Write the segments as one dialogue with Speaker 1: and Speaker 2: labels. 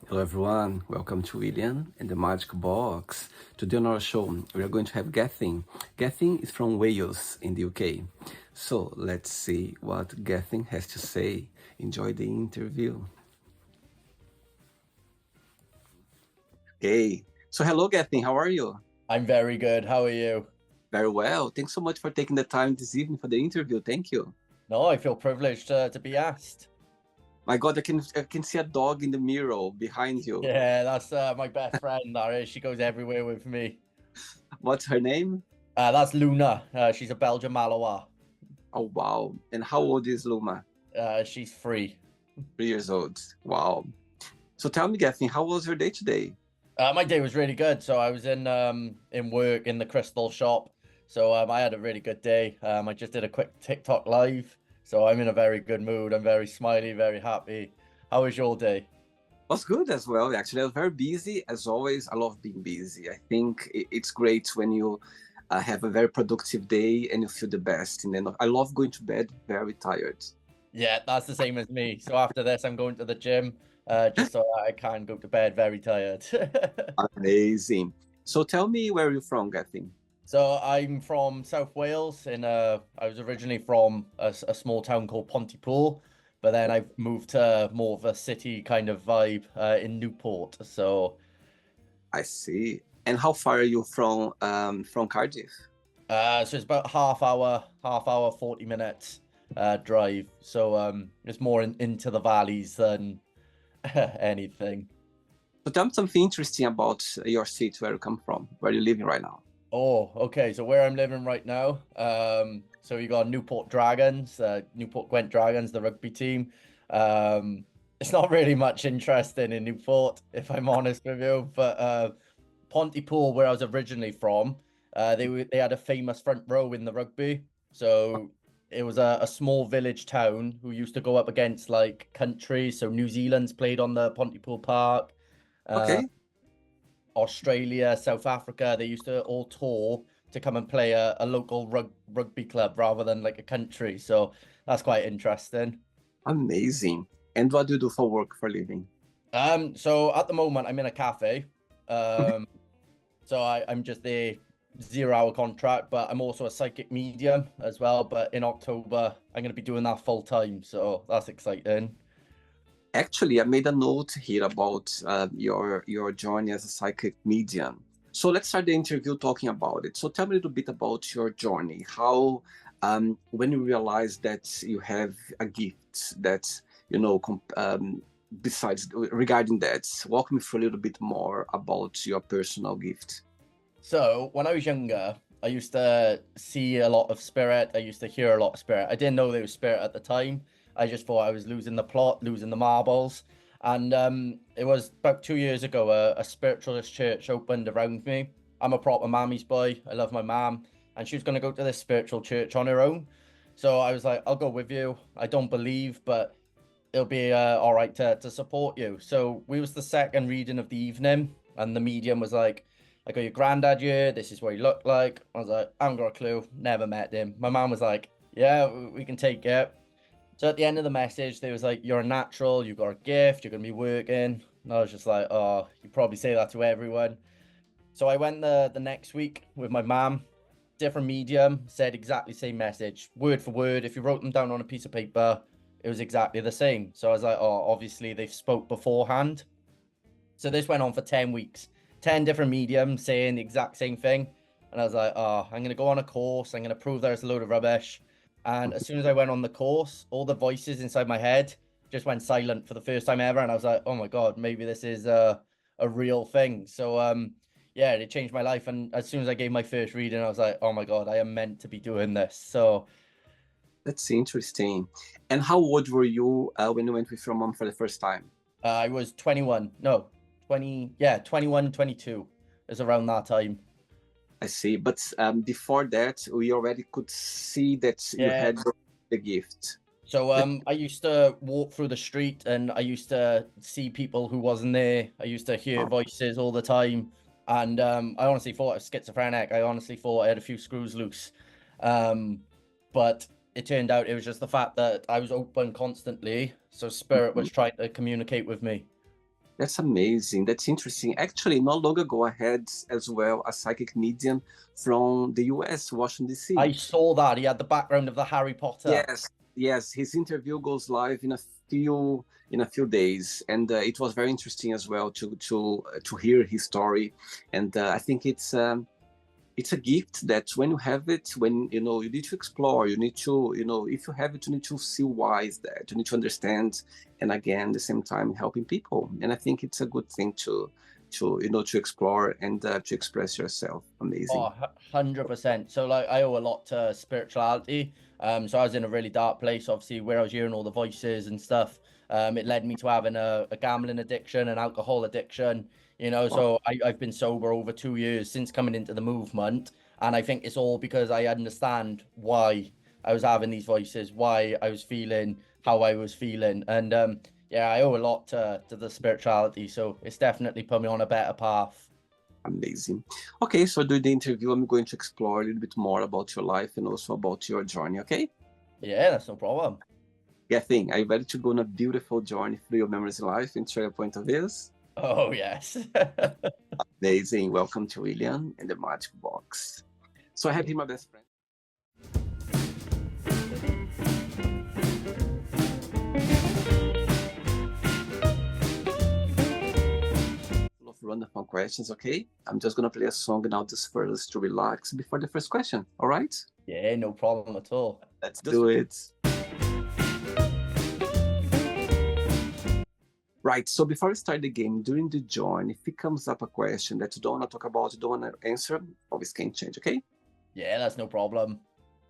Speaker 1: Hello, everyone. Welcome to William and the Magic Box. Today on our show, we are going to have Gethin. Gethin is from Wales in the UK. So let's see what Gethin has to say. Enjoy the interview. Okay. So hello, Gethin. How are you?
Speaker 2: I'm very good. How are you?
Speaker 1: Very well. Thanks so much for taking the time this evening for the interview. Thank you.
Speaker 2: No, I feel privileged to be asked.
Speaker 1: My God, I can see a dog in the mirror behind you.
Speaker 2: Yeah, that's my best friend, that is. She goes everywhere with me.
Speaker 1: What's her name?
Speaker 2: That's Luna. She's a Belgian Malinois.
Speaker 1: Oh, wow. And how old is Luma?
Speaker 2: She's free.
Speaker 1: 3 years old. Wow. So tell me, Gethin, how was your day today?
Speaker 2: My day was really good. So I was in work in the crystal shop. So I had a really good day. I just did a quick TikTok live. So I'm in a very good mood. I'm very smiley, very happy. How was your day?
Speaker 1: Was good as well. Actually, I was very busy as always. I love being busy. I think it's great when you have a very productive day and you feel the best. And then I love going to bed very tired.
Speaker 2: Yeah, that's the same as me. So after this, I'm going to the gym, just so that I can go to bed very tired.
Speaker 1: Amazing. So tell me where you're from, Gethin.
Speaker 2: So I'm from South Wales. I was originally from a small town called Pontypool, but then I've moved to more of a city kind of vibe in Newport. So
Speaker 1: I see. And how far are you from Cardiff?
Speaker 2: so it's about half hour, 40 minutes drive. So it's more into the valleys than anything.
Speaker 1: So tell me something interesting about your city, where you come from, where you're living right now.
Speaker 2: Oh, okay. So where I'm living right now, so you got Newport Dragons, Newport Gwent Dragons, the rugby team. It's not really much interesting in Newport, if I'm honest with you. But Pontypool, where I was originally from, they had a famous front row in the rugby. So it was a small village town who used to go up against like countries. So New Zealand's played on the Pontypool Park. Uh,
Speaker 1: Okay.
Speaker 2: Australia, South Africa, they used to all tour to come and play a local rugby club rather than like a country. So that's quite interesting.
Speaker 1: Amazing. And what do you do for work for living?
Speaker 2: So at the moment I'm in a cafe. Um, so I'm just a 0 hour contract, but I'm also a psychic medium as well. But in October, I'm going to be doing that full time. So that's exciting.
Speaker 1: Actually, I made a note here about your journey as a psychic medium. So let's start the interview talking about it. So tell me a little bit about your journey. How, when you realize that you have a gift that, besides regarding that, walk me through a little bit more about your personal gift.
Speaker 2: So when I was younger, I used to see a lot of spirit. I used to hear a lot of spirit. I didn't know there was spirit at the time. I just thought I was losing the plot, losing the marbles. And it was about 2 years ago, a spiritualist church opened around me. I'm a proper mammy's boy. I love my mom. And she was going to go to this spiritual church on her own. So I was like, I'll go with you. I don't believe, but it'll be all right to support you. So we was the second reading of the evening, and the medium was like, I got your granddad here. This is what he looked like. I was like, I haven't got a clue. Never met him. My mom was like, yeah, we can take it. So at the end of the message, they was like, you're a natural. You got a gift. You're gonna be working. And I was just like, oh, you probably say that to everyone. So I went the next week with my mom. Different medium, said exactly the same message, word for word. If you wrote them down on a piece of paper, it was exactly the same. So I was like, oh, obviously they've spoke beforehand. So this went on for 10 weeks, 10 different mediums saying the exact same thing. And I was like, oh, I'm going to go on a course. I'm going to prove there's a load of rubbish. And as soon as I went on the course, all the voices inside my head just went silent for the first time ever. And I was like, oh my God, maybe this is a real thing. So, yeah, it changed my life. And as soon as I gave my first reading, I was like, oh my God, I am meant to be doing this. So,
Speaker 1: That's interesting. And how old were you when you went with your mom for the first time?
Speaker 2: I was 21, no, 20, yeah, 21, 22 is around that time.
Speaker 1: I see. But before that, we already could see that you
Speaker 2: Yeah.
Speaker 1: had the gift.
Speaker 2: So I used to walk through the street and I used to see people who wasn't there. I used to hear voices all the time. And I honestly thought I was schizophrenic. I honestly thought I had a few screws loose. Um, but it turned out it was just the fact that I was open constantly. So spirit was trying to communicate with me.
Speaker 1: That's amazing. That's interesting. Actually, not long ago, I had as well a psychic medium from the US, Washington, D.C.
Speaker 2: I saw that. He had the background of the Harry Potter.
Speaker 1: Yes, yes. His interview goes live in a few days, and it was very interesting as well to hear his story. And I think it's a gift that when you have it, when you need to explore, you need to, if you have it, you need to see why is that, you need to understand, and again, at the same time, helping people. And I think it's a good thing to explore and to express yourself. Amazing.
Speaker 2: Oh, 100%. So like I owe a lot to spirituality. So I was in a really dark place, obviously, where I was hearing all the voices and stuff. It led me to having a gambling addiction, an alcohol addiction,
Speaker 1: Wow,
Speaker 2: so I've been sober over 2 years since coming into the movement. And I think it's all because I understand why I was having these voices, why I was feeling how I was feeling. And yeah, I owe a lot to the spirituality. So it's definitely put me on a better path.
Speaker 1: amazing. Okay, so during the interview, I'm going to explore a little bit more about your life and also about your journey. Okay.
Speaker 2: Yeah, that's no problem.
Speaker 1: Gethin, are you ready to go on a beautiful journey through your memories in life and share your point of views?
Speaker 2: Oh, yes.
Speaker 1: Amazing. Welcome to William and the Magic Box. So I have here my best friend. Full of random fun questions, okay? I'm just gonna play a song now just for us to relax before the first question. All right?
Speaker 2: Yeah, no problem at all.
Speaker 1: Let's do it. Right, so before we start the game, during the join, if it comes up a question that you don't want to talk about, you don't want to answer, always can change, okay?
Speaker 2: Yeah, that's no problem.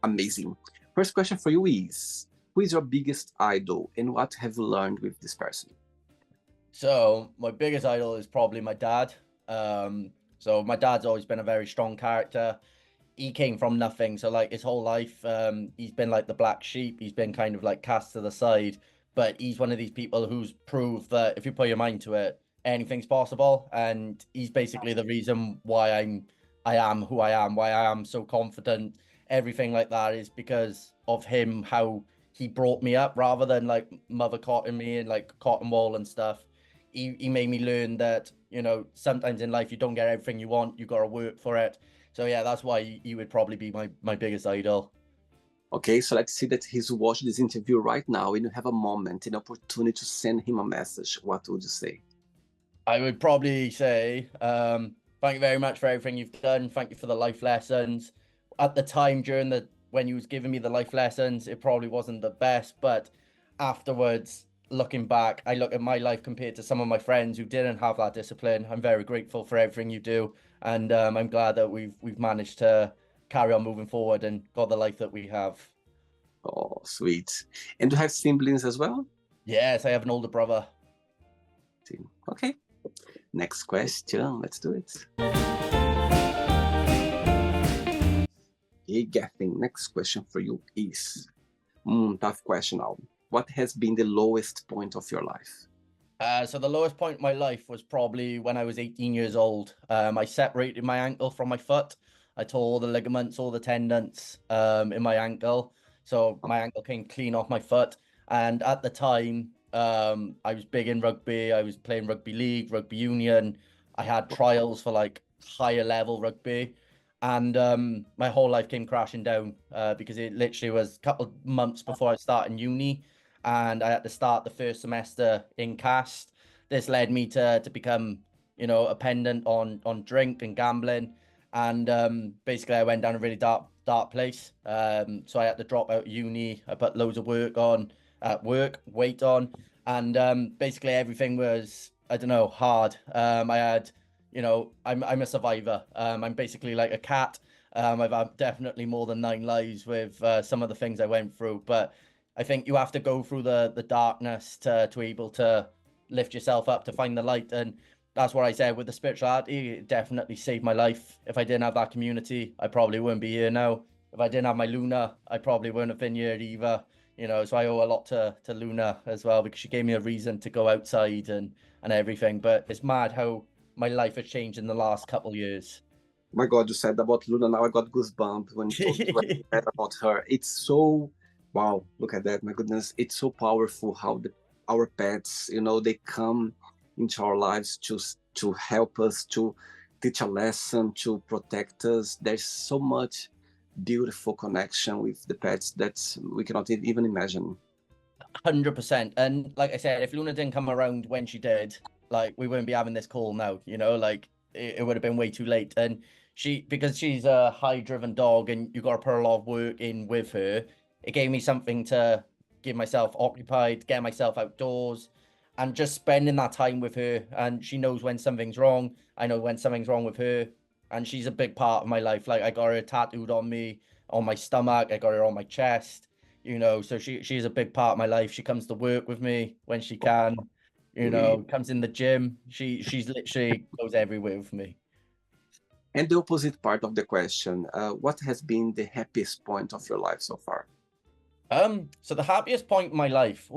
Speaker 1: Amazing. First question for you is, who is your biggest idol and what have you learned with this person?
Speaker 2: So my biggest idol is probably my dad. So my dad's always been a very strong character. He came from nothing. So like his whole life, he's been like the black sheep. He's been kind of like cast to the side. But he's one of these people who's proved that if you put your mind to it, anything's possible. And he's basically the reason why I am who I am, why I am so confident. Everything like that is because of him, how he brought me up rather than like mother cotton me and like cotton wool and stuff. He made me learn that, sometimes in life you don't get everything you want, you got to work for it. So yeah, that's why he would probably be my biggest idol.
Speaker 1: Okay, so let's see that he's watching this interview right now and you have a moment, an opportunity to send him a message. What would you say?
Speaker 2: I would probably say, thank you very much for everything you've done. Thank you for the life lessons. At the time, when you was giving me the life lessons, it probably wasn't the best, but afterwards, looking back, I look at my life compared to some of my friends who didn't have that discipline. I'm very grateful for everything you do, and I'm glad that we've managed to carry on moving forward and got the life that we have.
Speaker 1: Oh, sweet. And do you have siblings as well?
Speaker 2: Yes, I have an older brother.
Speaker 1: Okay. Next question. Let's do it. Hey, Gethin, next question for you is tough question now. What has been the lowest point of your life?
Speaker 2: So the lowest point in my life was probably when I was 18 years old. I separated my ankle from my foot. I tore all the ligaments, all the tendons in my ankle. So my ankle came clean off my foot. And at the time, I was big in rugby. I was playing rugby league, rugby union. I had trials for like higher level rugby. And my whole life came crashing down because it literally was a couple of months before I started uni, and I had to start the first semester in cast. This led me to become, a pendant on drink and gambling, and basically I went down a really dark place. So I had to drop out of uni. I put loads of weight on, and basically everything was, I don't know, hard. I had, I'm a survivor. I'm basically like a cat. I've had definitely more than 9 lives with some of the things I went through, but I think you have to go through the darkness to able to lift yourself up to find the light. And that's what I said with the spirituality. It definitely saved my life. If I didn't have that community, I probably wouldn't be here now. If I didn't have my Luna, I probably wouldn't have been here either. So I owe a lot to Luna as well, because she gave me a reason to go outside and everything. But it's mad how my life has changed in the last couple of years.
Speaker 1: My God, you said about Luna. Now I got goosebumps when you told me about her. It's so wow. Look at that. My goodness, it's so powerful how our pets, they come into our lives to help us, to teach a lesson, to protect us. There's so much beautiful connection with the pets that we cannot even imagine.
Speaker 2: 100%. And like I said, if Luna didn't come around when she did, like we wouldn't be having this call now, you know, like it would have been way too late. And because she's a high driven dog and you got to put a lot of work in with her, it gave me something to give myself occupied, get myself outdoors, and just spending that time with her. And she knows when something's wrong. I know when something's wrong with her. And she's a big part of my life. Like I got her tattooed on me, on my stomach, I got her on my chest, you know, so she's a big part of my life. She comes to work with me when she can, you know, comes in the gym. She's literally goes everywhere with me.
Speaker 1: And the opposite part of the question, what has been the happiest point of your life so far?
Speaker 2: So the happiest point in my life.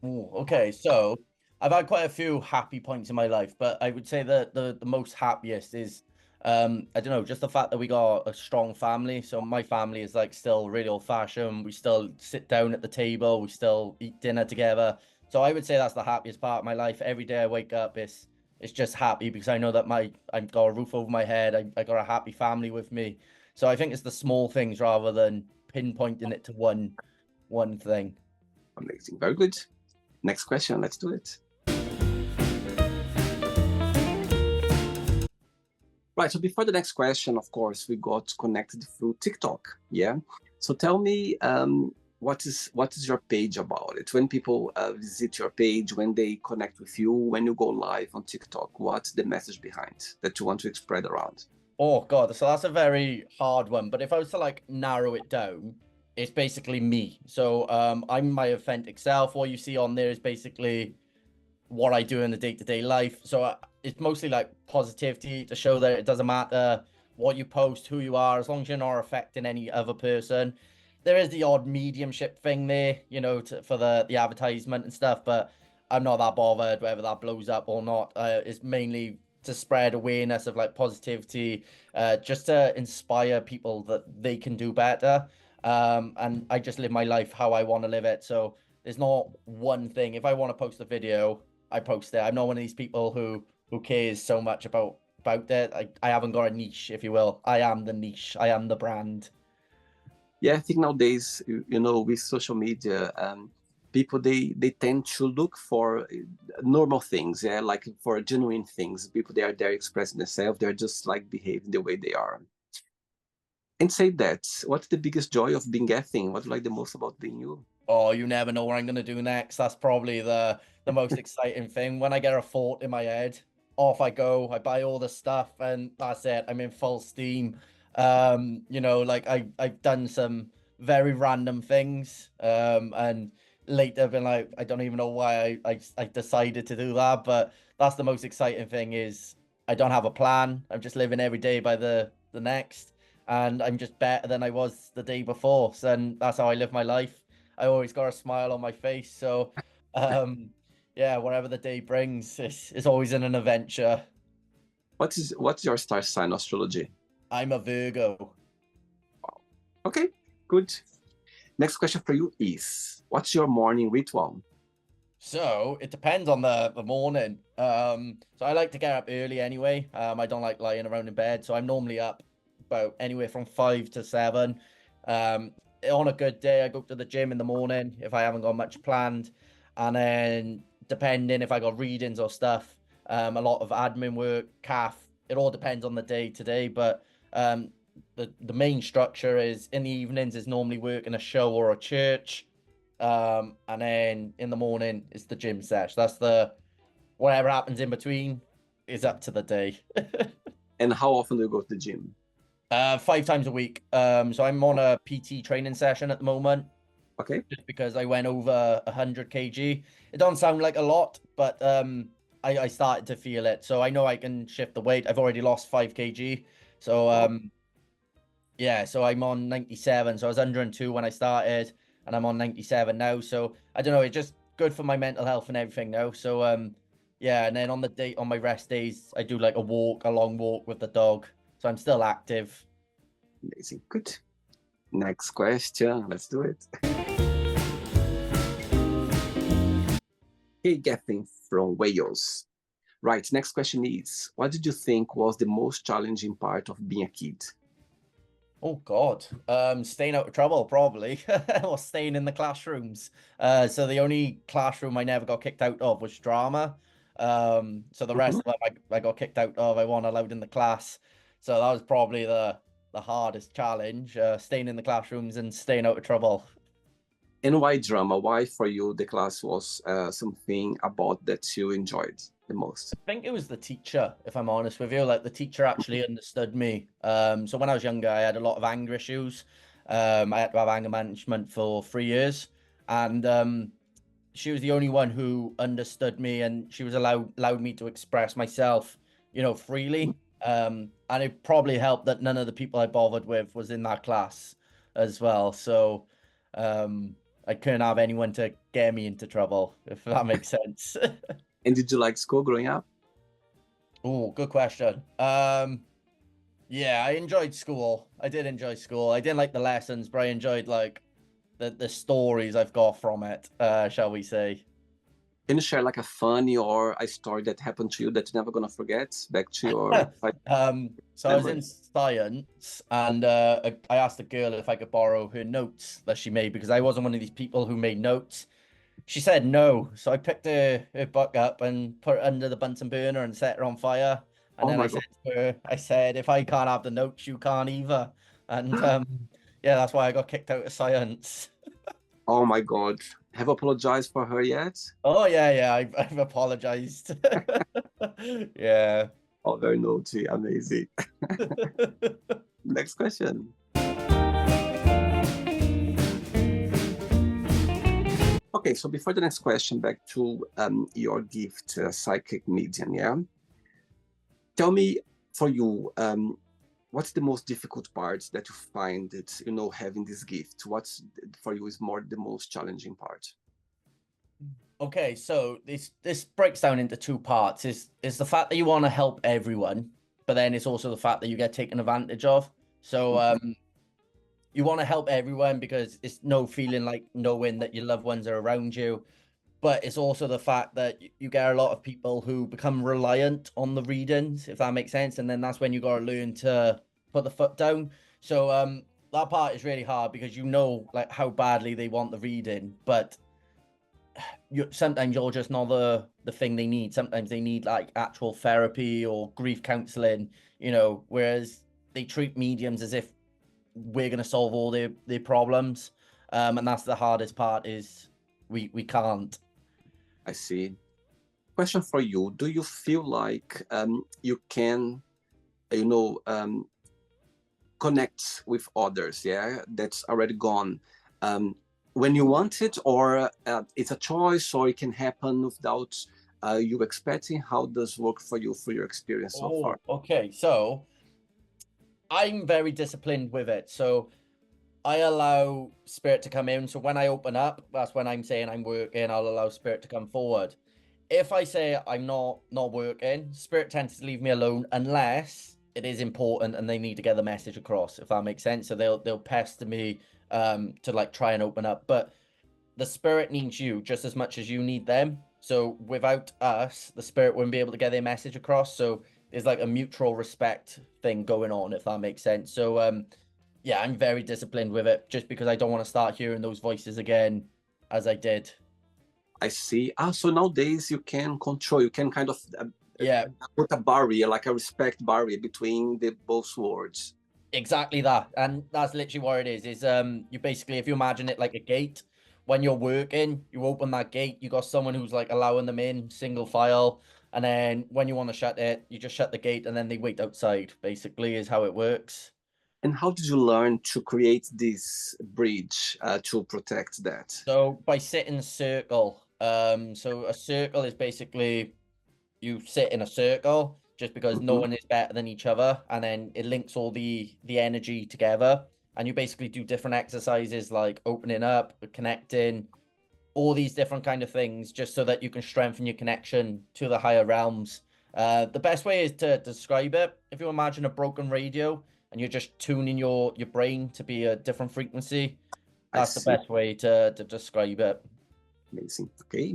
Speaker 2: Okay. So I've had quite a few happy points in my life, but I would say that the most happiest is I don't know, just the fact that we got a strong family. So my family is like still really old fashioned. We still sit down at the table, we still eat dinner together. So I would say that's the happiest part of my life. Every day I wake up, it's just happy because I know that I've got a roof over my head. I got a happy family with me. So I think it's the small things rather than pinpointing it to one thing.
Speaker 1: Amazing, very good. Next question, let's do it. Right, so before the next question, of course, we got connected through TikTok, yeah? So tell me, what is your page about it? When people visit your page, when they connect with you, when you go live on TikTok, what's the message behind that you want to spread around?
Speaker 2: Oh God, so that's a very hard one. But if I was to like narrow it down, it's basically me. So I'm my authentic self. What you see on there is basically what I do in the day-to-day life. So it's mostly like positivity to show that it doesn't matter what you post, who you are, as long as you're not affecting any other person. There is the odd mediumship thing there, you know, for the advertisement and stuff, but I'm not that bothered whether that blows up or not. It's mainly to spread awareness of like positivity, just to inspire people that they can do better. And I just live my life how I want to live it. So there's not one thing. If I want to post a video, I post it. I'm not one of these people who cares so much about it. I haven't got a niche, if you will. I am the niche. I am the brand.
Speaker 1: Yeah, I think nowadays, you know, with social media, people they tend to look for normal things, yeah, like for genuine things. People they are there expressing themselves. They're just like behaving the way they are. And say that, what's the biggest joy of being Gethin? What do you like the most about being you?
Speaker 2: Oh, you never know what I'm gonna do next. That's probably the most exciting thing. When I get a thought in my head, off I go. I buy all the stuff, and that's it. I'm in full steam. You know, like I've done some very random things. And later been like, I don't even know why I decided to do that, but that's the most exciting thing is I don't have a plan. I'm just living every day by the next, and I'm just better than I was the day before. So, and that's how I live my life. I always got a smile on my face. So, um, yeah, whatever the day brings, it's always an adventure.
Speaker 1: What's your star sign astrology?
Speaker 2: I'm a Virgo.
Speaker 1: Okay, good. Next question for you is, what's your morning ritual?
Speaker 2: So it depends on the morning. So I like to get up early anyway. I don't like lying around in bed, so I'm normally up about anywhere from 5 to 7. Um, on a good day, I go to the gym in the morning if I haven't got much planned, and then depending if I got readings or stuff, a lot of admin work, calf. It all depends on the day today, but the main structure is in the evenings is normally work in a show or a church. And then in the morning it's the gym sesh. That's the whatever happens in between is up to the day.
Speaker 1: And how often do you go to the gym?
Speaker 2: 5 times a week. So I'm on a PT training session at the moment.
Speaker 1: Okay.
Speaker 2: Just because I went over 100 kg. It don't sound like a lot, but I started to feel it. So I know I can shift the weight. I've already lost 5 kg. So yeah, so I'm on 97. So I was 102 when I started, and I'm on 97 now. So I don't know, it's just good for my mental health and everything now. So yeah, and then on my rest days, I do like a long walk with the dog. So I'm still active.
Speaker 1: Amazing. Good. Next question. Let's do it. Hey, Gethin from Wales. Right, next question is, what did you think was the most challenging part of being a kid?
Speaker 2: Oh God, staying out of trouble probably, or staying in the classrooms. So the only classroom I never got kicked out of was drama. So the
Speaker 1: Mhm.
Speaker 2: rest of them I got kicked out of. I wasn't allowed in the class. So that was probably the hardest challenge, staying in the classrooms and staying out of trouble.
Speaker 1: And why drama? Why for you the class was something about that you enjoyed the most?
Speaker 2: I think it was the teacher, if I'm honest with you. Like the teacher actually understood me. So when I was younger, I had a lot of anger issues. I had to have anger management for 3 years, and she was the only one who understood me, and she was allowed me to express myself, freely. And it probably helped that none of the people I bothered with was in that class as well. So I couldn't have anyone to get me into trouble, if that makes sense.
Speaker 1: And did you like school growing up?
Speaker 2: Oh, good question. Yeah, I enjoyed school. I did enjoy school. I didn't like the lessons, but I enjoyed like the stories I've got from it, shall we say.
Speaker 1: Can you share like a funny or a story that happened to you that you're never gonna forget back to your like,
Speaker 2: So I was
Speaker 1: memory?
Speaker 2: in science, and I asked the girl if I could borrow her notes that she made because I wasn't one of these people who made notes. She said no, so I picked her book up and put it under the Bunsen burner and set her on fire. And
Speaker 1: Oh
Speaker 2: then I
Speaker 1: my
Speaker 2: said
Speaker 1: God.
Speaker 2: to her, I said, if I can't have the notes, you can't either. And yeah, that's why I got kicked out of science.
Speaker 1: Oh my God. Have you apologized for her yet?
Speaker 2: Oh yeah, yeah, I've apologized. Yeah.
Speaker 1: Oh, very naughty. Amazing. Next question. Okay, so before the next question, back to your gift, psychic medium, yeah? Tell me, for you, what's the most difficult part that you find it, having this gift? What's for you is more the most challenging part?
Speaker 2: Okay, so this breaks down into two parts. Is the fact that you want to help everyone, but then it's also the fact that you get taken advantage of. So
Speaker 1: Mhm.
Speaker 2: you want to help everyone because it's no feeling like knowing that your loved ones are around you, but it's also the fact that you get a lot of people who become reliant on the readings, if that makes sense, and then that's when you got to learn to put the foot down. So that part is really hard because you know like how badly they want the reading, but sometimes you're just not the thing they need. Sometimes they need like actual therapy or grief counseling, whereas they treat mediums as if we're going to solve all their problems. And that's the hardest part is we can't.
Speaker 1: I see. Question for you. Do you feel like you can, you know, um, connect with others, yeah, that's already gone, when you want it, or it's a choice, or it can happen without you expecting? How does work for you for your experience so far?
Speaker 2: Oh, okay. So I'm very disciplined with it. So I allow spirit to come in. So when I open up, that's when I'm saying I'm working. I'll allow spirit to come forward. If I say I'm not working, spirit tends to leave me alone unless it is important and they need to get the message across, if that makes sense. So they'll pester me to like try and open up. But the spirit needs you just as much as you need them. So without us, the spirit wouldn't be able to get their message across. So there's like a mutual respect thing going on, if that makes sense. So yeah, I'm very disciplined with it just because I don't want to start hearing those voices again as I did.
Speaker 1: I see. So nowadays you can control, you can kind of
Speaker 2: Yeah,
Speaker 1: put a barrier, like a respect barrier between the both words.
Speaker 2: exactly that. And that's literally what it is you basically, if you imagine it like a gate, when you're working, you open that gate, you got someone who's like allowing them in single file, and then when you want to shut it, you just shut the gate and then they wait outside, basically is how it works.
Speaker 1: And how did you learn to create this bridge to protect that?
Speaker 2: So by sitting circle, so a circle is basically you sit in a circle just because no
Speaker 1: Mhm.
Speaker 2: one is better than each other, and then it links all the energy together, and you basically do different exercises like opening up, connecting, all these different kind of things just so that you can strengthen your connection to the higher realms. The best way is to describe it, if you imagine a broken radio and you're just tuning your brain to be a different frequency,
Speaker 1: I
Speaker 2: that's the
Speaker 1: see.
Speaker 2: best way to describe it.
Speaker 1: Amazing. Okay.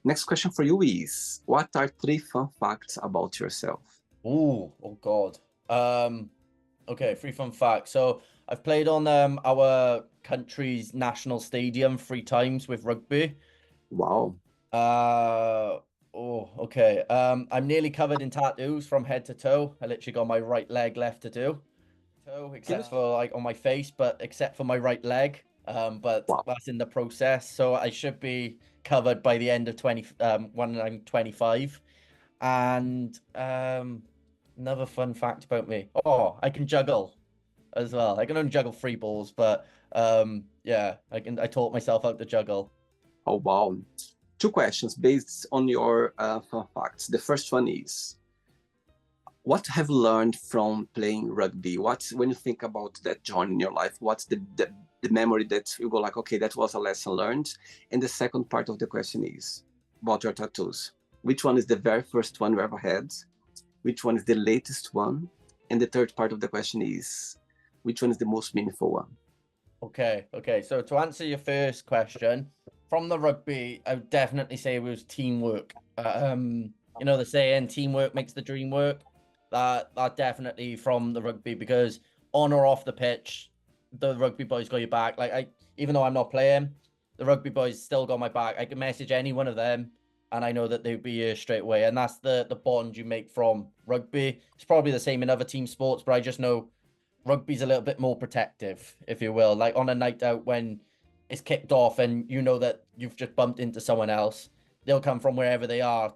Speaker 1: Next question for you is, what are 3 fun facts about yourself?
Speaker 2: Oh God. Okay, 3 fun facts. So I've played on our country's national stadium 3 times with rugby.
Speaker 1: Wow.
Speaker 2: Uh okay. I'm nearly covered in tattoos from head to toe. I literally got my right leg left to do. Toe, except for like on my face, but except for my right leg. But
Speaker 1: Wow.
Speaker 2: that's in the process. So I should be covered by the end of when I'm 25. And another fun fact about me. Oh, I can juggle as well. I can only juggle 3 balls, but yeah, I taught myself how to juggle.
Speaker 1: Oh, wow. 2 questions based on your fun facts. The first one is, what have you learned from playing rugby? When you think about that journey in your life, what's the memory that you go like, okay, that was a lesson learned? And the second part of the question is about your tattoos. Which one is the very first one you ever had? Which one is the latest one? And the third part of the question is, which one is the most meaningful one?
Speaker 2: Okay. So to answer your first question, from the rugby, I would definitely say it was teamwork. The saying, teamwork makes the dream work. That definitely from the rugby, because on or off the pitch, the rugby boys got your back. Even though I'm not playing, the rugby boys still got my back. I can message any one of them, and I know that they'd be here straight away. And that's the bond you make from rugby. It's probably the same in other team sports, but I just know rugby's a little bit more protective, if you will. Like on a night out when it's kicked off and you know that you've just bumped into someone else, they'll come from wherever they are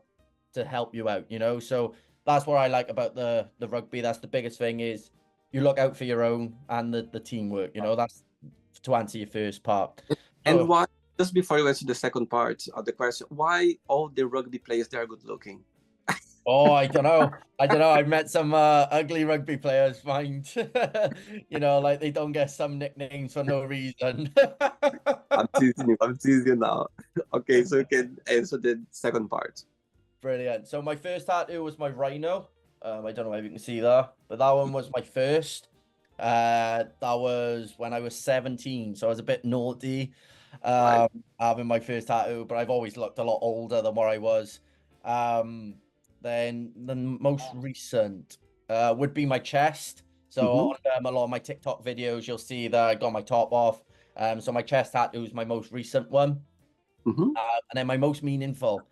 Speaker 2: to help you out. So that's what I like about the rugby. That's the biggest thing, is you look out for your own and the teamwork. That's to answer your first part.
Speaker 1: And
Speaker 2: So
Speaker 1: why, just before you answer the second part of the question, why all the rugby players, they are good looking?
Speaker 2: oh, I don't know. I've met some ugly rugby players find, like they don't get some nicknames for no reason.
Speaker 1: I'm teasing you now. Okay, so you can answer the second part.
Speaker 2: Brilliant. So my first tattoo was my rhino. I don't know if you can see that, but that one was my first. That was when I was 17, so I was a bit naughty,
Speaker 1: Right.
Speaker 2: having my first tattoo, but I've always looked a lot older than what I was. Then the most recent would be my chest. So
Speaker 1: Mm-hmm.
Speaker 2: on a lot of my TikTok videos, you'll see that I got my top off. So my chest tattoo is my most recent one.
Speaker 1: Mm-hmm.
Speaker 2: And then my most meaningful.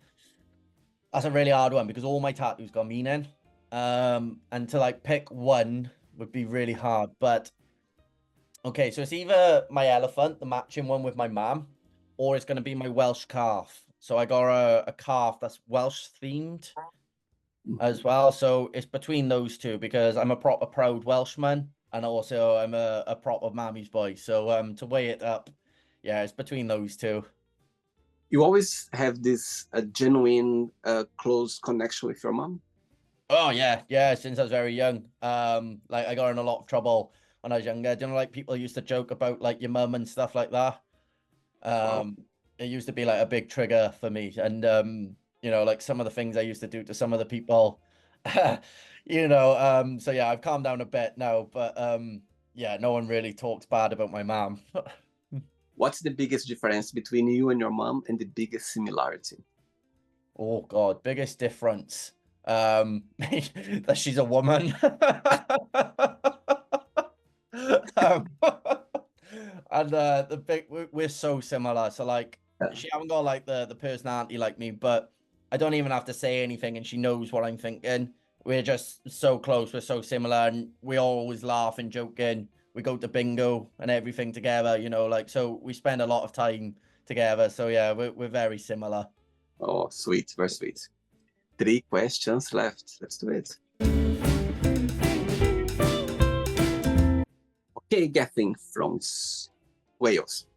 Speaker 2: That's a really hard one because all my tattoos got meaning. And to like pick one would be really hard. But okay, so it's either my elephant, the matching one with my mum, or it's gonna be my Welsh calf. So I got a calf that's Welsh themed as well. So it's between those two because I'm a proper proud Welshman and also I'm a proper mammy's boy. So to weigh it up, yeah, it's between those two.
Speaker 1: You always have this genuine, close connection with your mom.
Speaker 2: Oh yeah, since I was very young. Like I got in a lot of trouble when I was younger. Do you know, like people used to joke about like your mum and stuff like that.
Speaker 1: Wow.
Speaker 2: Um, it used to be like a big trigger for me, and like some of the things I used to do to some of the people. So yeah, I've calmed down a bit now, but yeah, no one really talks bad about my mom.
Speaker 1: What's the biggest difference between you and your mom, and the biggest similarity?
Speaker 2: Oh God, biggest difference. That she's a woman. Um, and we're so similar. So like
Speaker 1: Yeah.
Speaker 2: she haven't got like the personality like me, but I don't even have to say anything and she knows what I'm thinking. We're just so close, we're so similar, and we always laugh and joking. We go to bingo and everything together, like so we spend a lot of time together. So yeah, we're very similar.
Speaker 1: Oh, sweet, very sweet. 3 questions left. Let's do it. Okay, Gethin from Wales.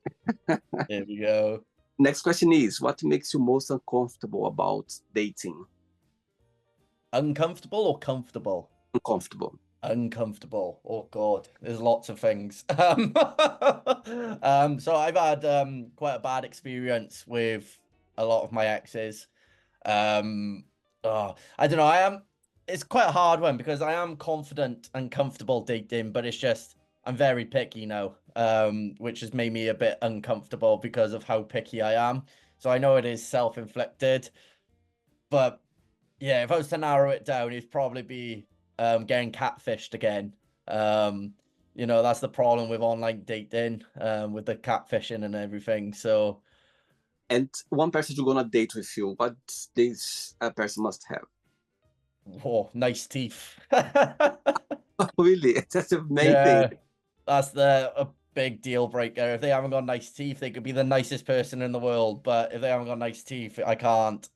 Speaker 2: There we go.
Speaker 1: Next question is, what makes you most uncomfortable about dating?
Speaker 2: Uncomfortable or comfortable?
Speaker 1: Uncomfortable.
Speaker 2: Uncomfortable. Oh God, there's lots of things. So I've had quite a bad experience with a lot of my exes. Um, I don't know. It's quite a hard one because I am confident and comfortable dating, but it's just I'm very picky now, which has made me a bit uncomfortable because of how picky I am. So I know it is self-inflicted, but yeah, if I was to narrow it down, it'd probably be getting catfished again. That's the problem with online dating, with the catfishing and everything. So,
Speaker 1: And one person to go on a date with you, what this person must have?
Speaker 2: nice teeth.
Speaker 1: Really, that's the main thing.
Speaker 2: Yeah, that's a big deal breaker. If they haven't got nice teeth, they could be the nicest person in the world, but if they haven't got nice teeth, I can't.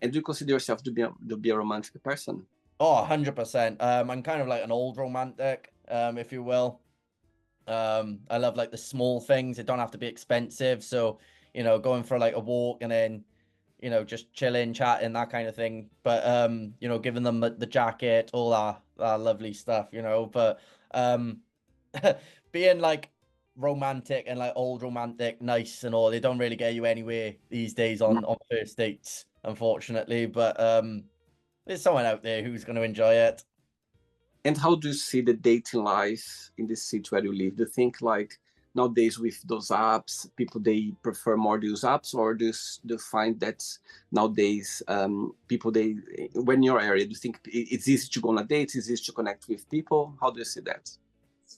Speaker 1: And do you consider yourself to be a romantic person?
Speaker 2: Oh, 100%. I'm kind of like an old romantic, if you will. I love like the small things. It don't have to be expensive. So, going for like a walk and then, just chilling, chatting, that kind of thing. But giving them the jacket, all that lovely stuff, But being like romantic and like old romantic, nice and all, they don't really get you anywhere these days on first dates, unfortunately. But there's someone out there who's going to enjoy it.
Speaker 1: And how do you see the dating life in the city where you live? Do you think like nowadays with those apps, people they prefer more those apps, or do you find that nowadays people they when in your area, do you think it's easy to go on a date? It's easy to connect with people? How do you see that?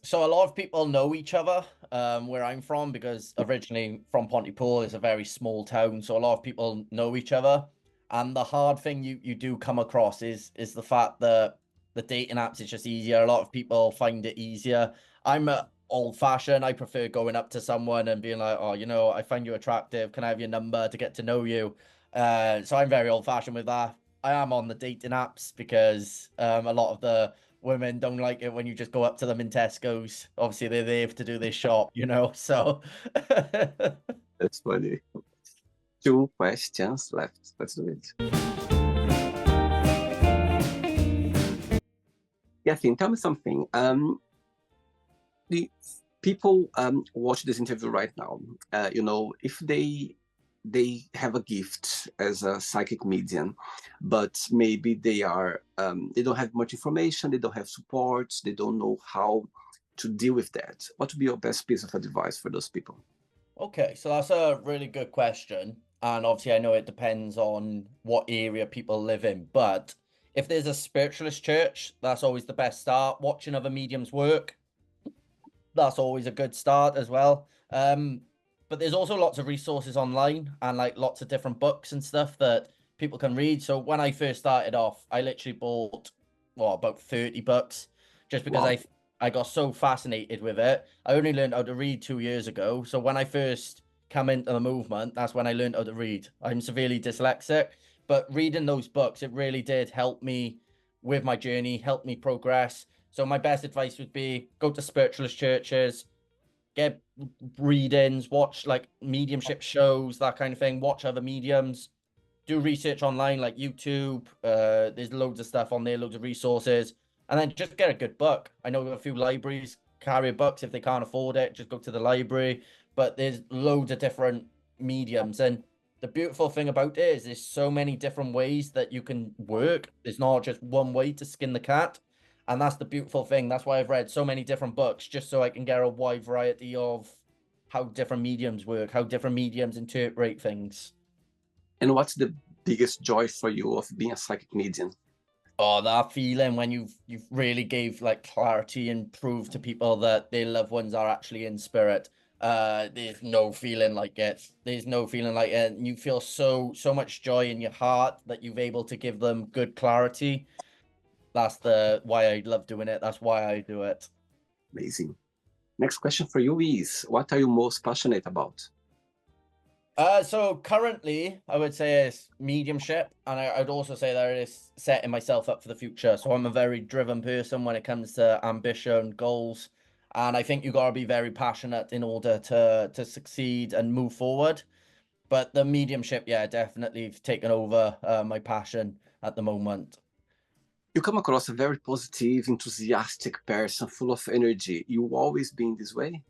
Speaker 2: So a lot of people know each other where I'm from because originally from Pontypool is a very small town, so a lot of people know each other. And the hard thing you do come across is the fact that the dating apps is just easier. A lot of people find it easier. I'm old fashioned. I prefer going up to someone and being like, oh, I find you attractive. Can I have your number to get to know you? So I'm very old fashioned with that. I am on the dating apps because a lot of the women don't like it when you just go up to them in Tesco's. Obviously, they're there to do their shop, so.
Speaker 1: That's funny. Two questions left. Let's do it. Gethin, tell me something. The people watch this interview right now. If they have a gift as a psychic medium, but maybe they don't have much information, they don't have support, they don't know how to deal with that. What would be your best piece of advice for those people?
Speaker 2: Okay, so that's a really good question. And obviously, I know it depends on what area people live in. But if there's a spiritualist church, that's always the best start. Watching other mediums work, that's always a good start as well. But there's also lots of resources online and like lots of different books and stuff that people can read. So when I first started off, I literally bought about 30 books just because
Speaker 1: Wow.
Speaker 2: I got so fascinated with it. I only learned how to read 2 years ago. So when I first come into the movement, that's when I learned how to read. I'm severely dyslexic, but reading those books, it really did help me with my journey, help me progress. So my best advice would be go to spiritualist churches, get readings, watch like mediumship shows, that kind of thing, watch other mediums, do research online like YouTube. There's loads of stuff on there, loads of resources, and then just get a good book. I know a few libraries carry books if they can't afford it, just go to the library. But there's loads of different mediums, and the beautiful thing about it is there's so many different ways that you can work. There's not just one way to skin the cat. And that's the beautiful thing. That's why I've read so many different books, just so I can get a wide variety of how different mediums work, how different mediums interpret things.
Speaker 1: And what's the biggest joy for you of being a psychic medium?
Speaker 2: Oh, that feeling when you've really gave like clarity and proved to people that their loved ones are actually in spirit. There's no feeling like it. There's no feeling like it. And you feel so much joy in your heart that you've able to give them good clarity. That's the why I love doing it. That's why I do it.
Speaker 1: Amazing. Next question for you is, what are you most passionate about?
Speaker 2: So currently, I would say it's mediumship, and I'd also say that it is setting myself up for the future. So I'm a very driven person when it comes to ambition, goals, and I think you got to be very passionate in order to succeed and move forward. But the mediumship, yeah, definitely taken over my passion at the moment.
Speaker 1: You come across a very positive, enthusiastic person, full of energy. You always been this way?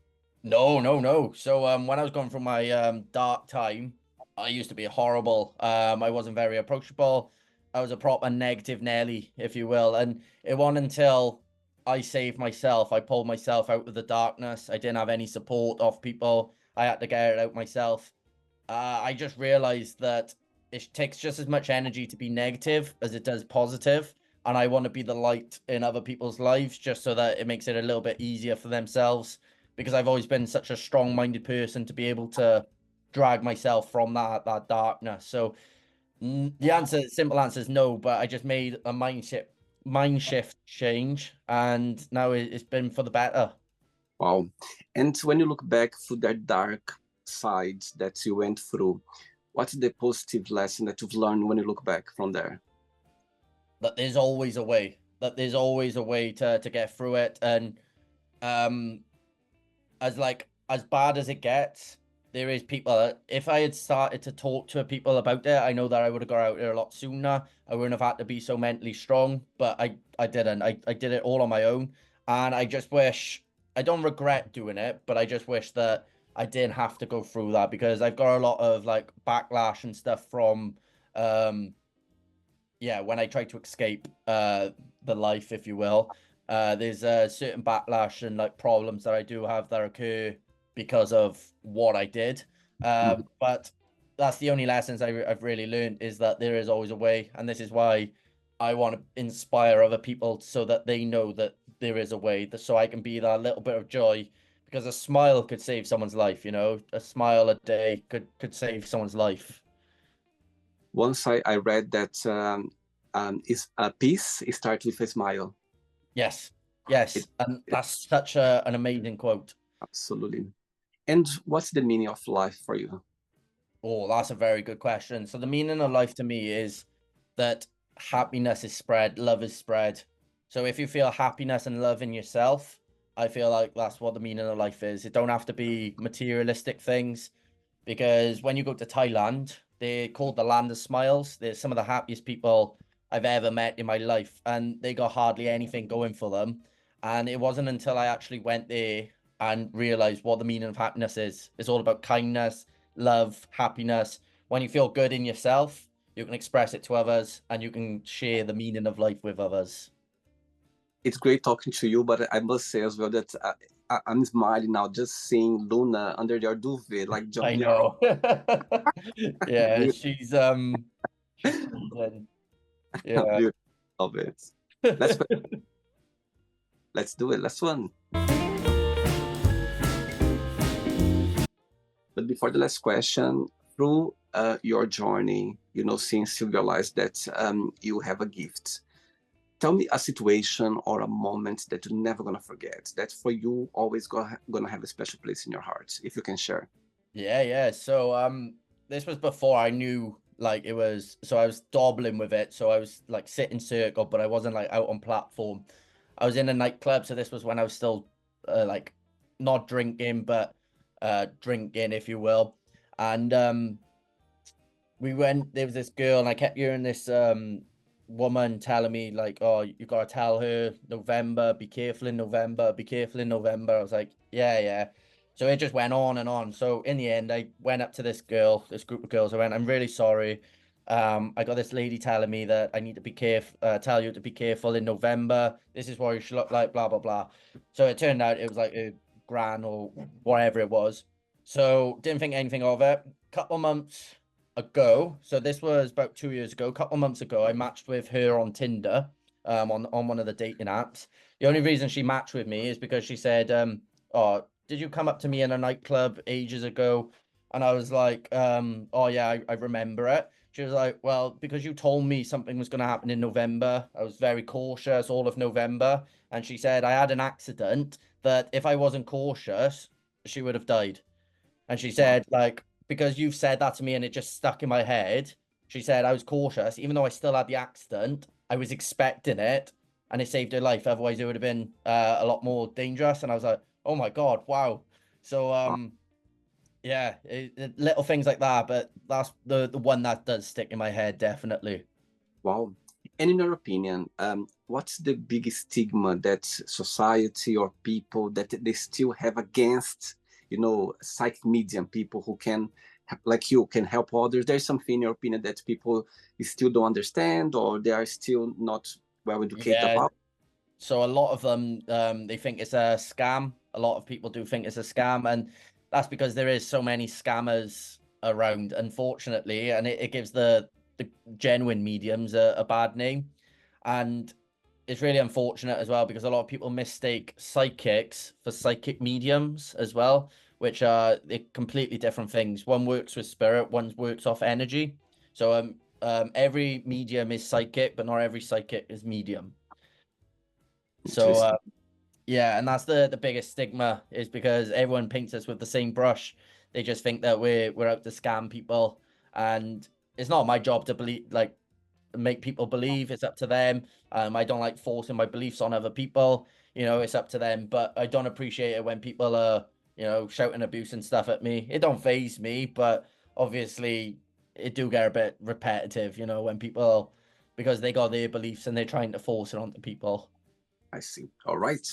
Speaker 2: No, no, no. So when I was going through my dark time, I used to be horrible. I wasn't very approachable. I was a proper negative Nelly, if you will. And it wasn't until I saved myself, I pulled myself out of the darkness. I didn't have any support of people. I had to get it out myself. I just realized that it takes just as much energy to be negative as it does positive, and I want to be the light in other people's lives just so that it makes it a little bit easier for themselves. Because I've always been such a strong-minded person to be able to drag myself from that darkness. So simple answer is no, but I just made a mind shift change, and now it's been for the better.
Speaker 1: Wow. And when you look back through that dark side that you went through, what's the positive lesson that you've learned when you look back from there?
Speaker 2: That there's always a way. That there's always a way to get through it, and um, as bad as it gets, there is people. If I had started to talk to people about it, I know that I would have got out there a lot sooner. I wouldn't have had to be so mentally strong, but I didn't. I did it all on my own, and I just wish I don't regret doing it, but I just wish that I didn't have to go through that because I've got a lot of like backlash and stuff from yeah, when I try to escape the life, if you will, there's a certain backlash and like problems that I do have that occur because of what I did.
Speaker 1: Mhm.
Speaker 2: But that's the only lessons I've really learned is that there is always a way, and this is why I want to inspire other people so that they know that there is a way, that so I can be that little bit of joy. Because a smile could save someone's life, you know, a smile a day could save someone's life.
Speaker 1: Once I read that is a peace starts with a smile.
Speaker 2: Yes,
Speaker 1: It,
Speaker 2: yes, and
Speaker 1: it
Speaker 2: that's such an amazing quote.
Speaker 1: absolutely. And what's the meaning of life for you?
Speaker 2: Oh, that's a very good question. So the meaning of life to me is that happiness is spread, love is spread. So if you feel happiness and love in yourself, I feel like that's what the meaning of life is. It don't have to be materialistic things because when you go to Thailand, they're called the land of smiles. They're some of the happiest people I've ever met in my life, and they got hardly anything going for them. And it wasn't until I actually went there and realized what the meaning of happiness is. It's all about kindness, love, happiness. When you feel good in yourself, you can express it to others and you can share the meaning of life with others.
Speaker 1: It's great talking to you, but I must say as well that I'm smiling now just seeing Luna under your duvet, like
Speaker 2: I
Speaker 1: jumping around.
Speaker 2: know. Yeah,
Speaker 1: Beautiful.
Speaker 2: she's amazing. Yeah.
Speaker 1: Beautiful. Love it. Let's let's do it. Last one. But before the last question, through your journey, since you realized that you have a gift, tell me a situation or a moment that you're never gonna forget. That for you always gonna have a special place in your heart, if you can share.
Speaker 2: Yeah, yeah. So this was before I knew like it was, so I was dabbling with it. So I was like sitting circle, but I wasn't like out on platform. I was in a nightclub, so this was when I was still like not drinking, but drinking, if you will. And we went, there was this girl, and I kept hearing this woman telling me like, oh, you gotta tell her November, be careful in November, be careful in November. I was like, yeah, yeah. So it just went on and on. So in the end, I went up to this girl, this group of girls. I went, I'm really sorry. I got this lady telling me that I need to be careful, tell you to be careful in November. This is what you should look like, blah blah blah. So it turned out it was like a gran or whatever it was. So didn't think anything of it. Couple months ago, so this was about 2 years ago, a couple months ago, I matched with her on Tinder, on one of the dating apps. The only reason she matched with me is because she said, "Oh, did you come up to me in a nightclub ages ago?" And I was like, "Oh yeah, I remember it." She was like, "Well, because you told me something was going to happen in November, I was very cautious all of November." And she said, "I had an accident that if I wasn't cautious, she would have died." And she
Speaker 1: Wow.
Speaker 2: said, like, because you've said that to me and it just stuck in my head, she said, I was cautious, even though I still had the accident, I was expecting it and it saved her life. Otherwise, it would have been a lot more dangerous. And I was like, oh my God, wow. So,
Speaker 1: Wow.
Speaker 2: yeah, little things like that, but that's the one that does stick in my head, definitely.
Speaker 1: Wow. And in your opinion, what's the biggest stigma that society or people that they still have against, psychic medium people who can, like you, can help others? There's something in your opinion that people still don't understand or they are still not well educated
Speaker 2: Yeah.
Speaker 1: about?
Speaker 2: So a lot of them, they think it's a scam. A lot of people do think it's a scam, and that's because there is so many scammers around, unfortunately, and it gives the genuine mediums a bad name. And it's really unfortunate as well because a lot of people mistake psychics for psychic mediums as well, which are they're completely different things. One works with spirit, one works off energy. So every medium is psychic, but not every psychic is medium. So yeah, and that's the biggest stigma, is because everyone paints us with the same brush. They just think that we're out to scam people, and it's not my job to believe, like, make people believe. It's up to them. I don't like forcing my beliefs on other people. You know, it's up to them. But I don't appreciate it when people are, you know, shouting abuse and stuff at me. It don't faze me, but obviously it do get a bit repetitive, you know, when people, because they got their beliefs and they're trying to force it onto people.
Speaker 1: I see. All right.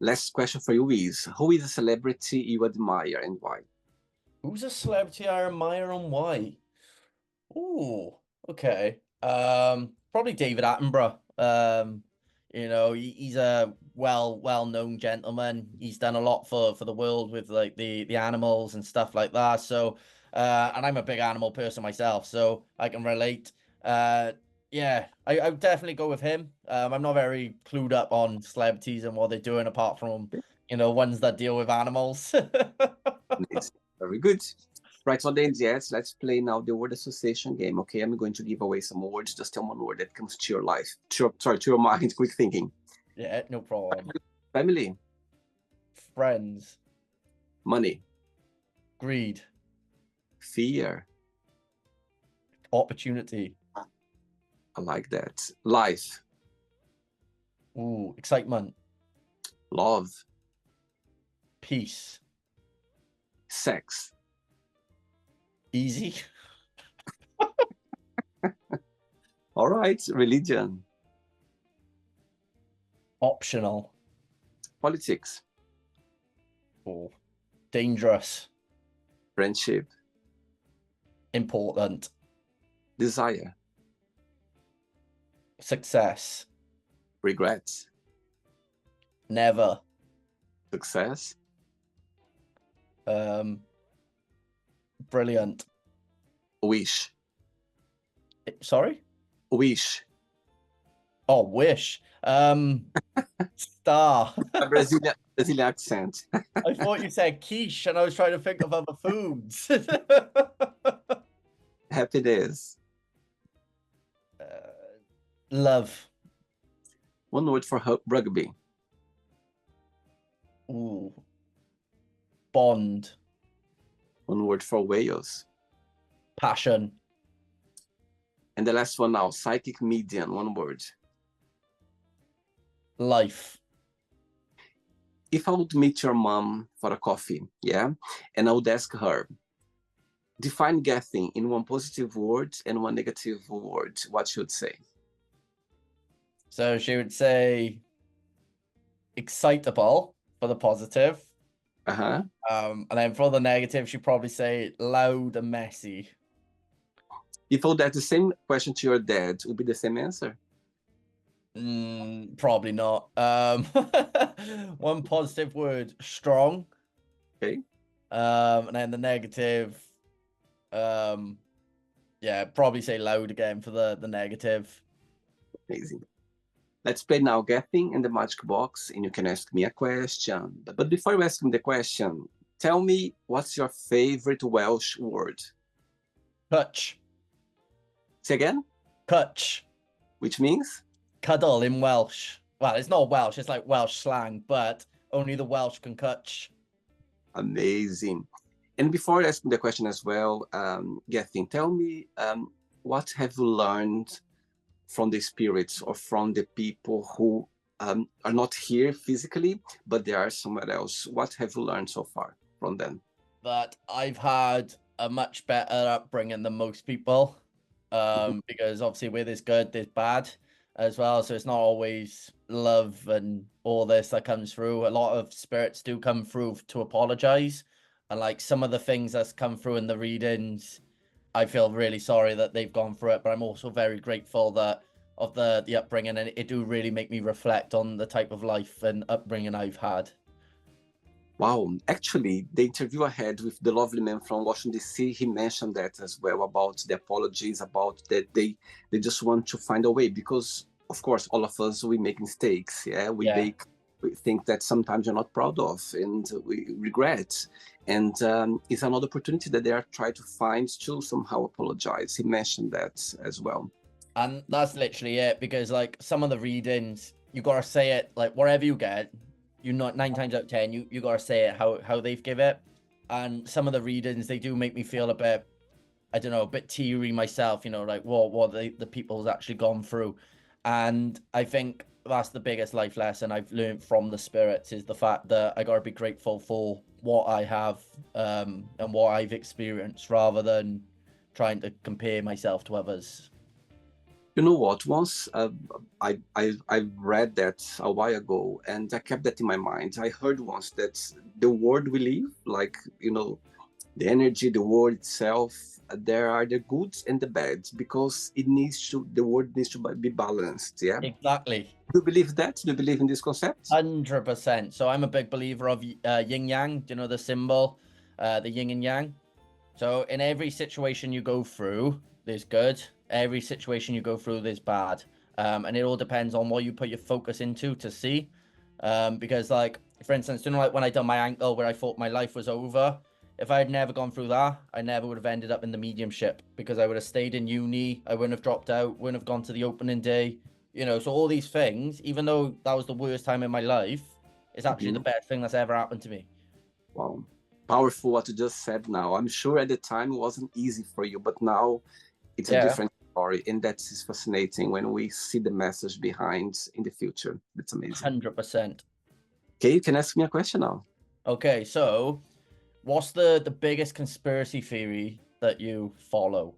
Speaker 1: Last question for you is, who is a celebrity you admire and why?
Speaker 2: Who's a celebrity I admire and why? Ooh, okay. Probably David Attenborough. You know, he's a well-known gentleman. He's done a lot for the world with like the animals and stuff like that. So, and I'm a big animal person myself, so I can relate. Yeah, I would definitely go with him. I'm not very clued up on celebrities and what they're doing apart from, you know, ones that deal with animals.
Speaker 1: Nice. Very good. Right, so then, yes, let's play now the word association game. Okay, I'm going to give away some words. Just tell one word that comes to your life. To your mind. Quick thinking.
Speaker 2: Yeah, no problem.
Speaker 1: Family,
Speaker 2: Friends,
Speaker 1: money,
Speaker 2: greed,
Speaker 1: fear.
Speaker 2: opportunity.
Speaker 1: I like that. Life,
Speaker 2: Ooh, excitement,
Speaker 1: love,
Speaker 2: peace,
Speaker 1: sex,
Speaker 2: easy,
Speaker 1: all right, religion,
Speaker 2: optional,
Speaker 1: politics,
Speaker 2: ooh, dangerous,
Speaker 1: friendship,
Speaker 2: important,
Speaker 1: desire,
Speaker 2: success,
Speaker 1: regrets,
Speaker 2: never,
Speaker 1: success,
Speaker 2: brilliant.
Speaker 1: wish,
Speaker 2: Sorry?
Speaker 1: wish.
Speaker 2: Oh, wish. Star.
Speaker 1: A Brazilian accent.
Speaker 2: I thought you said quiche, and I was trying to think of other foods.
Speaker 1: Happiness.
Speaker 2: Love.
Speaker 1: One word for rugby.
Speaker 2: Ooh. Bond.
Speaker 1: One word for Wales.
Speaker 2: Passion.
Speaker 1: And the last one now, psychic medium, one word.
Speaker 2: Life.
Speaker 1: If I would meet your mom for a coffee, yeah, and I would ask her, define Gethin in one positive word and one negative word, what she would say?
Speaker 2: So she would say excitable for the positive.
Speaker 1: Uh-huh.
Speaker 2: And then for the negative, she'd probably say loud and messy.
Speaker 1: If I would ask the same question to your dad, would be the same answer?
Speaker 2: Probably not. One positive word, strong.
Speaker 1: Okay.
Speaker 2: And then the negative, yeah, probably say loud again for the negative.
Speaker 1: Amazing. Let's play now Gethin and the magic box, and you can ask me a question. But before you ask me the question, tell me what's your favorite Welsh word?
Speaker 2: Cwtch.
Speaker 1: Say again?
Speaker 2: Cwtch.
Speaker 1: Which means?
Speaker 2: Cuddle in Welsh. Well, it's not Welsh, it's like Welsh slang, but only the Welsh can cwtch.
Speaker 1: Amazing. And before I ask the question as well, Gethin, tell me, what have you learned from the spirits or from the people who are not here physically, but they are somewhere else? What have you learned so far from them?
Speaker 2: That I've had a much better upbringing than most people. Because obviously where there's good, there's bad as well. So it's not always love and all this that comes through. A lot of spirits do come through to apologize. And like some of the things that's come through in the readings, I feel really sorry that they've gone through it, but I'm also very grateful that of the upbringing, and it do really make me reflect on the type of life and upbringing I've had.
Speaker 1: Wow, actually, the interview I had with the lovely man from Washington D.C., he mentioned that as well about the apologies, about that they just want to find a way because, of course, all of us we make mistakes. Yeah,
Speaker 2: Yeah.
Speaker 1: we think that sometimes you're not proud of, and we regret. And it's another opportunity that they are trying to find to somehow apologize. He mentioned that as well.
Speaker 2: And that's literally it, because like some of the readings, you gotta say it like wherever you get, you not 9 times out of 10, you gotta say it how they've give it. And some of the readings, they do make me feel a bit, I don't know, a bit teary myself, you know, like what the people's actually gone through. And I think that's the biggest life lesson I've learned from the spirits, is the fact that I gotta be grateful for what I have, and what I've experienced, rather than trying to compare myself to others.
Speaker 1: You know what? Once I read that a while ago, and I kept that in my mind. I heard once that the world we live, like the energy, the world itself, there are the goods and the bads because the world needs to be balanced. Yeah.
Speaker 2: Exactly.
Speaker 1: Do you believe that? Do you believe in this concept?
Speaker 2: 100%. So I'm a big believer of yin yang. Do you know the symbol, the yin and yang? So in every situation you go through, there's good. Every situation you go through, there's bad. And it all depends on what you put your focus into to see. Because like, for instance, you know, like when I done my ankle where I thought my life was over, if I had never gone through that, I never would have ended up in the mediumship, because I would have stayed in uni. I wouldn't have dropped out, wouldn't have gone to the opening day, you know. So all these things, even though that was the worst time in my life, it's actually the
Speaker 1: Mhm.
Speaker 2: best thing that's ever happened to me.
Speaker 1: Wow, powerful what you just said. Now, I'm sure at the time it wasn't easy for you, but now it's a
Speaker 2: Yeah,
Speaker 1: different story, and that is fascinating when we see the message behind in the future. That's amazing.
Speaker 2: 100%.
Speaker 1: Okay, you can ask me a question now.
Speaker 2: Okay, so what's the biggest conspiracy theory that you follow?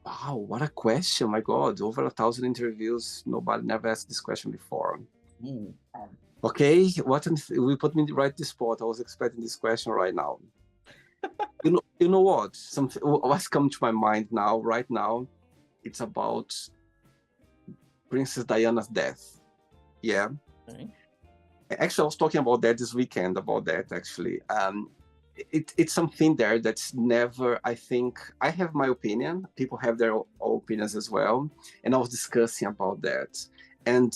Speaker 1: Wow, what a question! My God, over 1,000 interviews, nobody never asked this question before.
Speaker 2: Ooh.
Speaker 1: Okay, we put me right this spot. I was expecting this question right now. You know what? Something what's come to my mind now, right now, it's about Princess Diana's death. Yeah.
Speaker 2: Okay.
Speaker 1: Actually, I was talking about that this weekend, about that actually. It's something there that's never, I think, I have my opinion. People have their opinions as well. And I was discussing about that. And,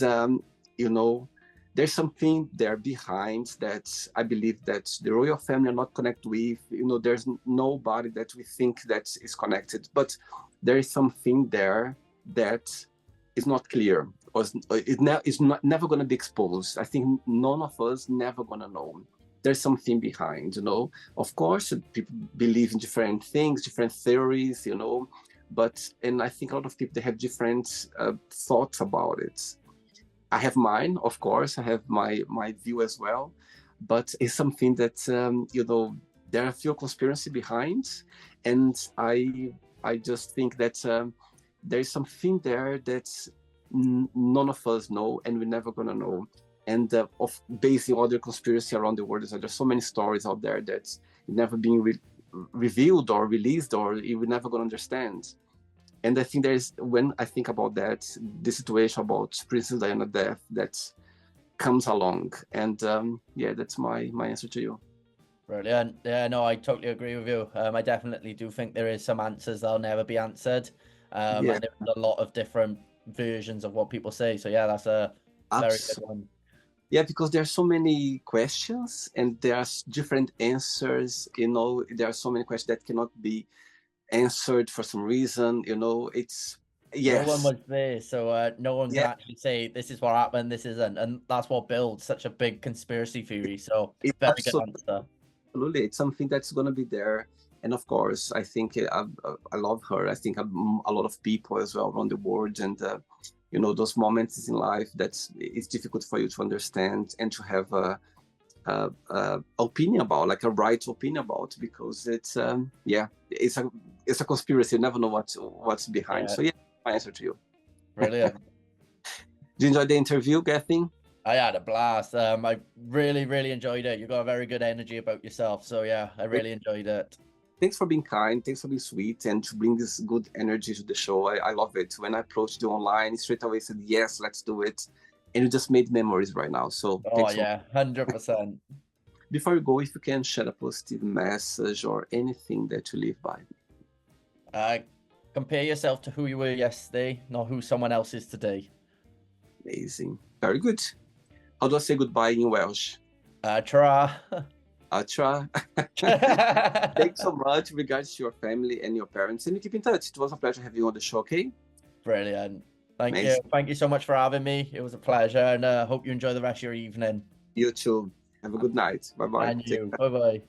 Speaker 1: you know, there's something there behind that I believe that the royal family are not connected with. There's nobody that we think that is connected, but there is something there that is not clear, or it's not never going to be exposed. I think none of us never going to know. There's something behind. Of course, people believe in different things, different theories. And I think a lot of people, they have different thoughts about it. I have mine, of course. I have my view as well, but it's something that there are a few conspiracy behind, and I just think that there is something there that none of us know, and we're never gonna know. And of basing other conspiracy around the world, there's so many stories out there that's never being revealed or released, or we're never gonna understand. And I think when I think about that, the situation about Princess Diana death that comes along, and yeah, that's my answer to you.
Speaker 2: Brilliant. Yeah, no, I totally agree with you. I definitely do think there is some answers that'll never be answered.
Speaker 1: Yeah,
Speaker 2: And there's a lot of different versions of what people say. So yeah, that's a very good
Speaker 1: absolutely.
Speaker 2: one.
Speaker 1: Yeah, because there are so many questions and there's different answers. There are so many questions that cannot be answered for some reason. It's
Speaker 2: No one
Speaker 1: yes,
Speaker 2: was there, so no one can
Speaker 1: yeah,
Speaker 2: actually say this is what happened, this isn't, and that's what builds such a big conspiracy theory. So
Speaker 1: it's
Speaker 2: very good
Speaker 1: absolutely.
Speaker 2: answer.
Speaker 1: Absolutely, it's something that's going to be there. And of course, I think I love her. I think a lot of people as well around the world, and those moments in life that's it's difficult for you to understand and to have a opinion about, like a right opinion about, because yeah, it's a conspiracy. You never know what's behind.
Speaker 2: Yeah,
Speaker 1: So yeah, my answer to you.
Speaker 2: brilliant.
Speaker 1: Do you enjoy the interview, Gethin?
Speaker 2: I had a blast. I really, really enjoyed it. You got a very good energy about yourself. So yeah, I really enjoyed it.
Speaker 1: Thanks for being kind. Thanks for being sweet and to bring this good energy to the show. I love it. When I approached you online, straight away said, yes, let's do it. And you just made memories right now. So
Speaker 2: Oh
Speaker 1: thanks so much.
Speaker 2: yeah, 100%.
Speaker 1: Before we go, if you can share a positive message or anything that you live by.
Speaker 2: Compare yourself to who you were yesterday, not who someone else is today.
Speaker 1: Amazing. Very good. How do I say goodbye in Welsh?
Speaker 2: Tra.
Speaker 1: Atra. Thanks so much. Regards to your family and your parents, and we keep in touch. It was a pleasure having you on the show. Okay.
Speaker 2: Brilliant. Thank
Speaker 1: Amazing.
Speaker 2: you. Thank you so much for having me. It was a pleasure, and hope you enjoy the rest of your evening.
Speaker 1: You too. Have a good night. Bye bye.
Speaker 2: And you. Bye bye.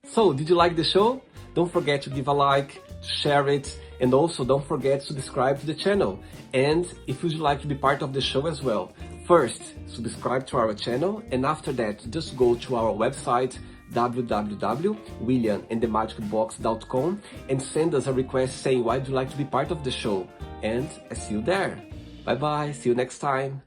Speaker 3: So, did you like the show? Don't forget to give a like, share it, and also don't forget to subscribe to the channel. And if you'd like to be part of the show as well, first, subscribe to our channel, and after that, just go to our website, www.williamandthemagicbox.com, and send us a request saying why do you like to be part of the show. And I see you there. Bye bye, see you next time.